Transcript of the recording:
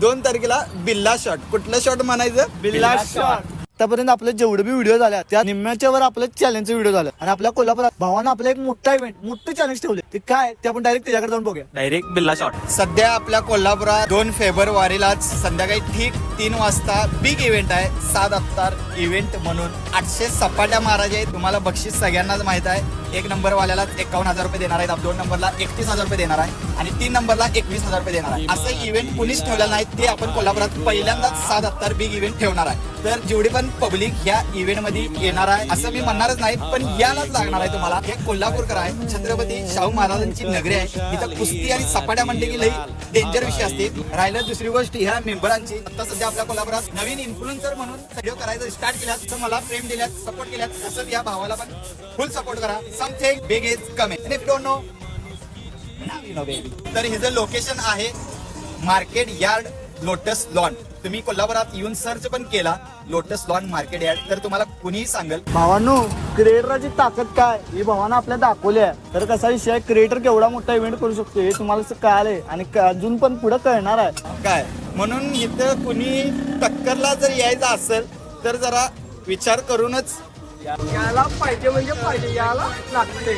2 तारखेला बिल्ला शॉट. कुठलं शॉट म्हणायचं? बिल्ला शॉट. आतापर्यंत आपले जेवढे बी व्हिडिओ झाल्या त्या निम्म्याच्या वर आपलं चॅलेंजचा व्हिडिओ झाला आणि आपल्या कोल्हापुरात भावानं आपला एक मोठा इव्हेंट मोठं चॅलेंज ठेवले. ते काय ते आपण डायरेक्ट त्याच्याकडे जाऊन बघूया. डायरेक्ट बिल्ला शॉट. सध्या आपल्या कोल्हापुरात 2 फेब्रुवारीलाच संध्याकाळी ठीक 3 वाजता बिग इव्हेंट आहे. 7 अवतार इव्हेंट म्हणून 800 सपाट्या महाराज आहेत. तुम्हाला बक्षीस सगळ्यांनाच माहित आहे. 1 नंबर वाल्याला 51,000 रुपये देणार आहेत, 2 नंबरला 31,000 रुपये देणार आहे आणि 3 नंबरला 21,000 रुपये देणार आहे. असं इव्हेंट कुणीच ठेवलेलं नाही. ते आपण कोल्हापुरात पहिल्यांदाच 7 अवतार बिग इव्हेंट ठेवणार आहे. तर जेवढी पण पब्लिक ह्या इव्हेंट मध्ये येणार आहे असं मी म्हणणारच नाही, पण यालाच लागणार आहे तुम्हाला. हे कोल्हापूरकर आहे, छत्रपती शाहू महाराजांची नगरी आहे. इथं कुस्ती आणि सपाट्या म्हणते की लई डेंजर विषय असते. राहिलं दुसरी गोष्ट ह्या मेंबरांची. आता सध्या आपल्या कोल्हापुरात नवीन इन्फ्लुएन्सर म्हणून व्हिडिओ करायचं स्टार्ट केल्यात. तर मला प्रेम दिल्यात, सपोर्ट केल्यात, तसंच या भावाला पण फुल सपोर्ट करा. Something big is coming. If don't know now you know baby. तर हिचं लोकेशन आहे मार्केट यार्ड लोटस लॉन. तुम्ही कोल्हापुरात येऊन सर्च पण केला लोटस लॉन मार्केट यार्ड तर तुम्हाला कुणीही सांगेल. भावांनो क्रिएटरची ताकद काय ही भावानं आपल्या दाखवली आहे. तर कसा विषय क्रिएटर केवढा मोठा इव्हेंट करू शकतो हे तुम्हाला कळालंय आणि अजून पण पुढे कळणार आहे काय. म्हणून इथं कुणी टक्करला जर यायचं असेल तर जरा विचार करूनच याला पाहिजे म्हणजे पाहिजे, याला लागते.